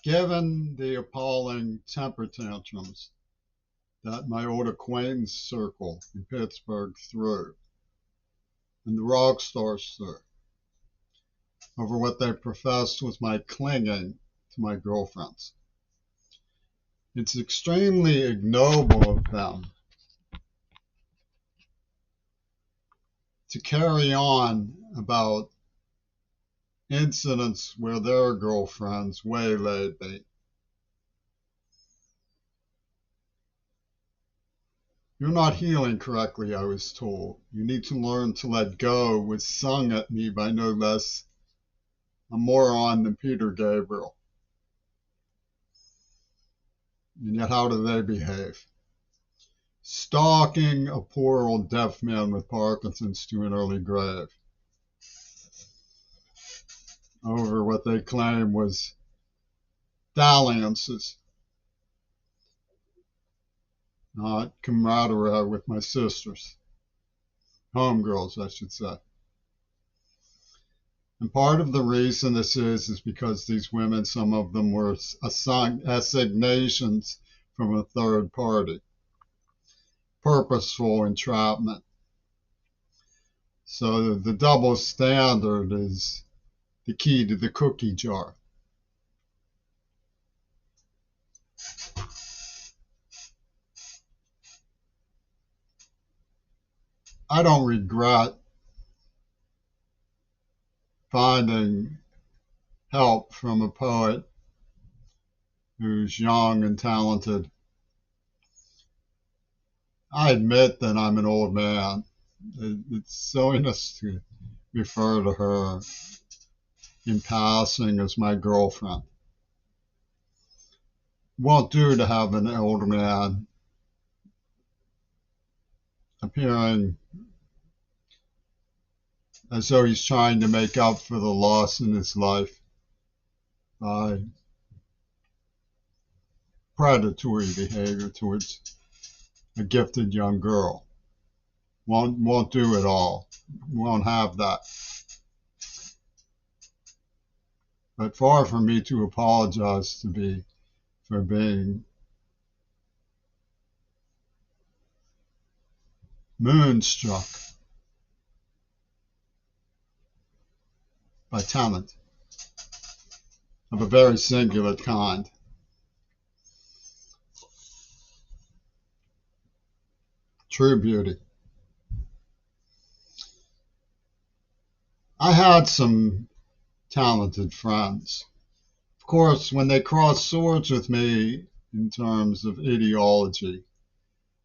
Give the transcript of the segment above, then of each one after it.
Given the appalling temper tantrums that my old acquaintance circle in Pittsburgh threw, and the rock stars threw, over what they professed was my clinging to my girlfriends. It's extremely ignoble of them to carry on about incidents where their girlfriends waylaid me. You're not healing correctly, I was told. You need to learn to let go was sung at me by no less a moron than Peter Gabriel. And yet how do they behave? Stalking a poor old deaf man with Parkinson's to an early grave over what they claim was dalliances, not camaraderie with my sisters, homegirls, I should say. And part of the reason this is because these women, some of them were assignations from a third party, purposeful entrapment. So the double standard is the key to the cookie jar. I don't regret finding help from a poet who's young and talented. I admit that I'm an old man. It's silliness to refer to her in passing as my girlfriend. Won't do to have an older man appearing as though he's trying to make up for the loss in his life by predatory behavior towards a gifted young girl. Won't do it all. Won't have that. But far from me to apologize for being moonstruck by talent of a very singular kind. True beauty. I had some talented friends. Of course, when they crossed swords with me in terms of ideology,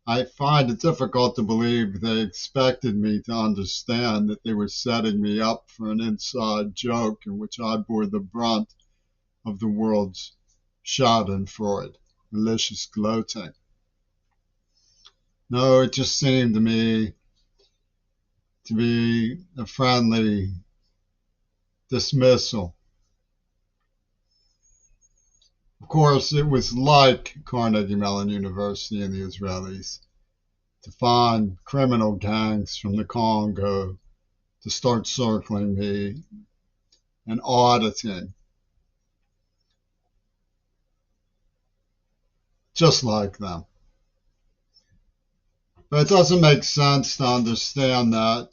I find it difficult to believe they expected me to understand that they were setting me up for an inside joke in which I bore the brunt of the world's schadenfreude, malicious gloating. No, it just seemed to me to be a friendly dismissal. Of course, it was like Carnegie Mellon University and the Israelis to find criminal gangs from the Congo to start circling me and auditing, just like them. But it doesn't make sense to understand that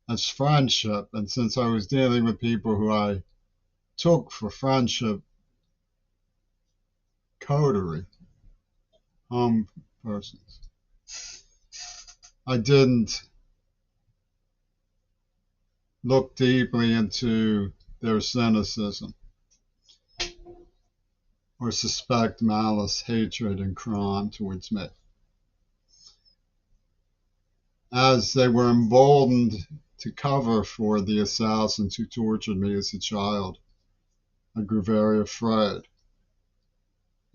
as friendship. And since I was dealing with people who I took for friendship coterie, home persons, I didn't look deeply into their cynicism or suspect malice, hatred, and crime towards me. As they were emboldened to cover for the assassins who tortured me as a child, I grew very afraid.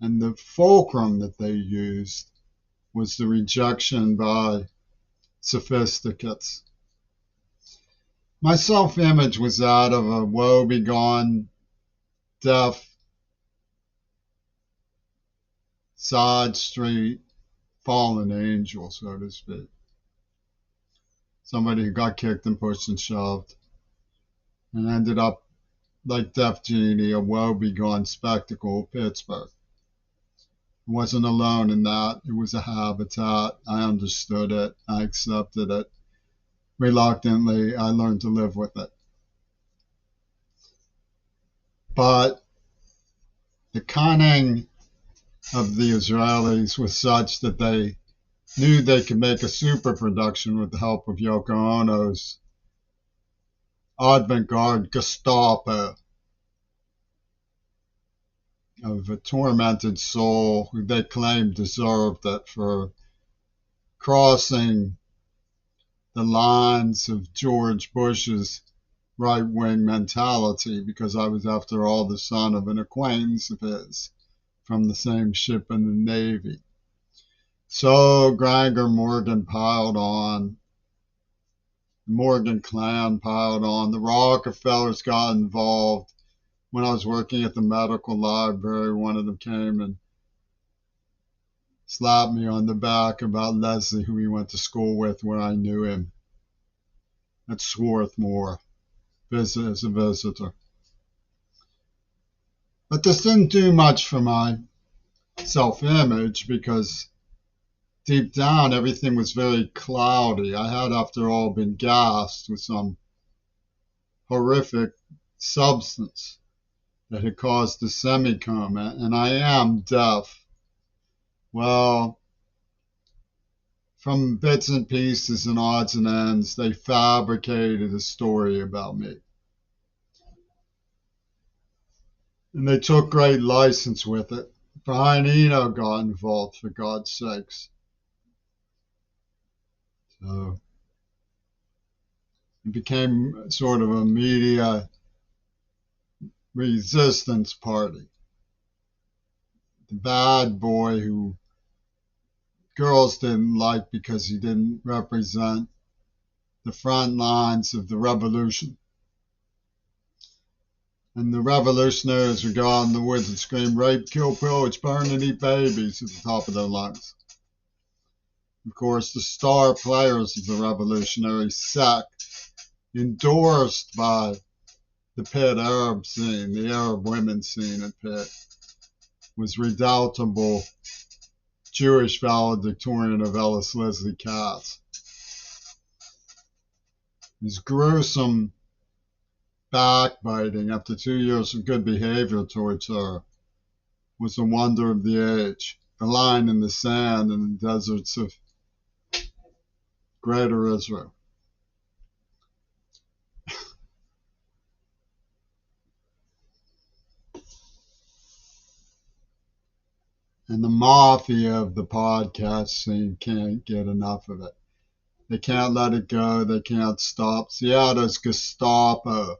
And the fulcrum that they used was the rejection by sophisticates. My self-image was that of a woe-begone, deaf, side street, fallen angel, so to speak. Somebody who got kicked and pushed and shoved and ended up like Deaf Genie, a woebegone spectacle of Pittsburgh. I wasn't alone in that. It was a habitat. I understood it. I accepted it. Reluctantly, I learned to live with it. But the cunning of the Israelis was such that they knew they could make a super production with the help of Yoko Ono's avant-garde Gestapo of a tormented soul who they claimed deserved it for crossing the lines of George Bush's right-wing mentality, because I was, after all, the son of an acquaintance of his from the same ship in the Navy. So Granger Morgan piled on. The Morgan clan piled on. The Rockefellers got involved. When I was working at the medical library, one of them came and slapped me on the back about Leslie, who he went to school with, where I knew him, at Swarthmore, as a visitor. But this didn't do much for my self-image, because deep down everything was very cloudy. I had, after all, been gassed with some horrific substance that had caused a semicoma, and I am deaf. Well, from bits and pieces and odds and ends, they fabricated a story about me. And they took great license with it. Brian Eno got involved, for God's sakes. So it became sort of a media resistance party. The bad boy who girls didn't like because he didn't represent the front lines of the revolution. And the revolutionaries would go out in the woods and scream, rape, kill, pillage, burn, and eat babies at the top of their lungs. Of course, the star players of the revolutionary sect, endorsed by the Pitt Arab scene, the Arab women scene at Pitt, was redoubtable Jewish valedictorian of Ellis Leslie Katz. His gruesome backbiting after 2 years of good behavior towards her was a wonder of the age. The line in the sand in the deserts of Greater Israel. And the mafia of the podcast scene can't get enough of it. They can't let it go. They can't stop. Seattle's Gestapo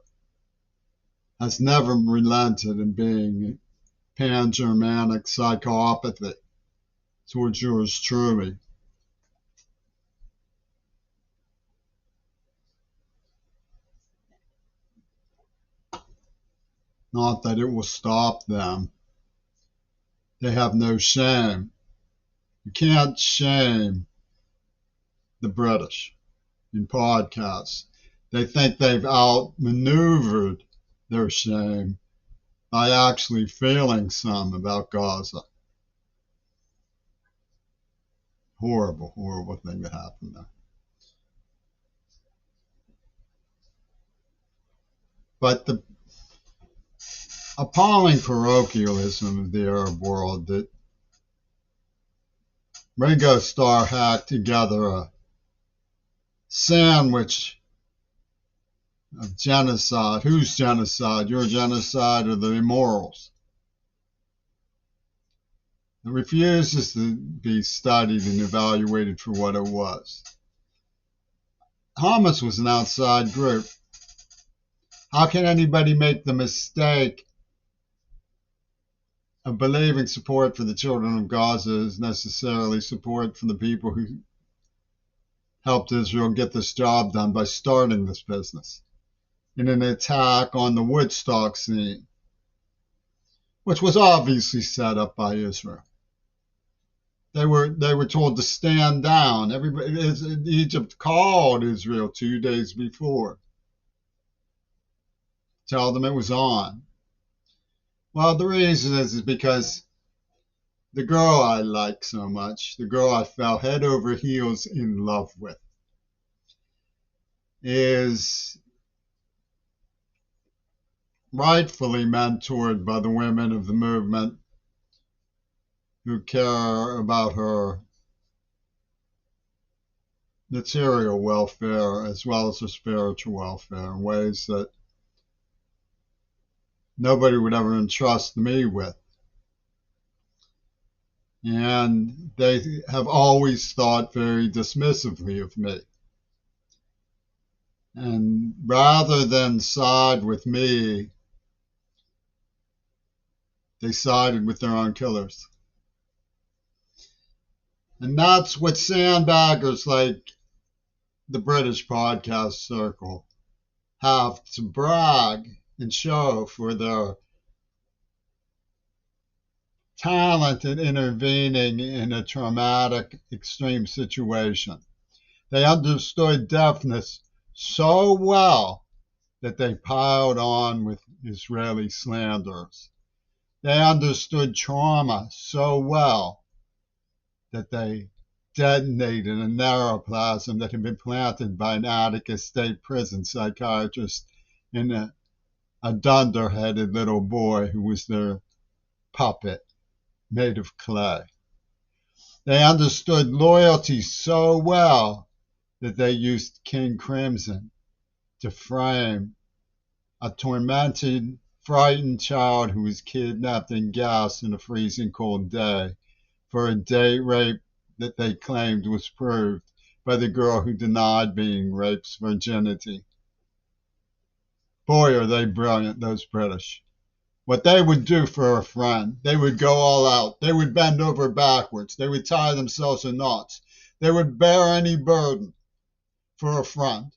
has never relented in being pan-Germanic psychopathy towards yours truly. Not that it will stop them. They have no shame. You can't shame the British in podcasts. They think they've outmaneuvered their shame by actually feeling some about Gaza. Horrible, horrible thing that happened there. But the appalling parochialism of the Arab world that Ringo Starr hacked together a sandwich of genocide. Whose genocide? Your genocide or the immorals? It refuses to be studied and evaluated for what it was. Hamas was an outside group. How can anybody make the mistake of believing support for the children of Gaza is necessarily support for the people who helped Israel get this job done by starting this business in an attack on the Woodstock scene, which was obviously set up by Israel. They were told to stand down. Egypt called Israel 2 days before. tell them it was on. Well, the reason is because the girl I like so much, the girl I fell head over heels in love with, is rightfully mentored by the women of the movement who care about her material welfare as well as her spiritual welfare in ways that nobody would ever entrust me with. And they have always thought very dismissively of me. And rather than side with me, they sided with their own killers. And that's what sandbaggers like the British podcast circle have to brag and show for their talent in intervening in a traumatic, extreme situation. They understood deafness so well that they piled on with Israeli slanders. They understood trauma so well that they detonated a neuroplasm that had been planted by an Attica State Prison psychiatrist in a dunderheaded little boy who was their puppet made of clay. They understood loyalty so well that they used King Crimson to frame a tormented, frightened child who was kidnapped and gassed in a freezing cold day for a date rape that they claimed was proved by the girl who denied being raped's virginity. Boy, are they brilliant, those British. What they would do for a friend, they would go all out. They would bend over backwards. They would tie themselves in knots. They would bear any burden for a friend.